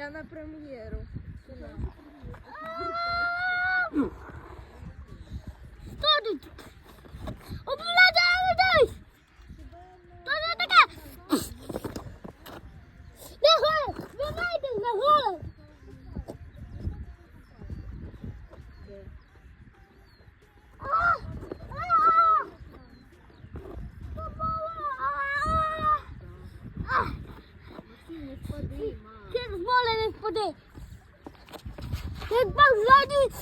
Я на прем'єру. Що тут? Обладай! Що це таке? Не гол! Вивайте на гол! Через поле не впади. Як бак ззаді.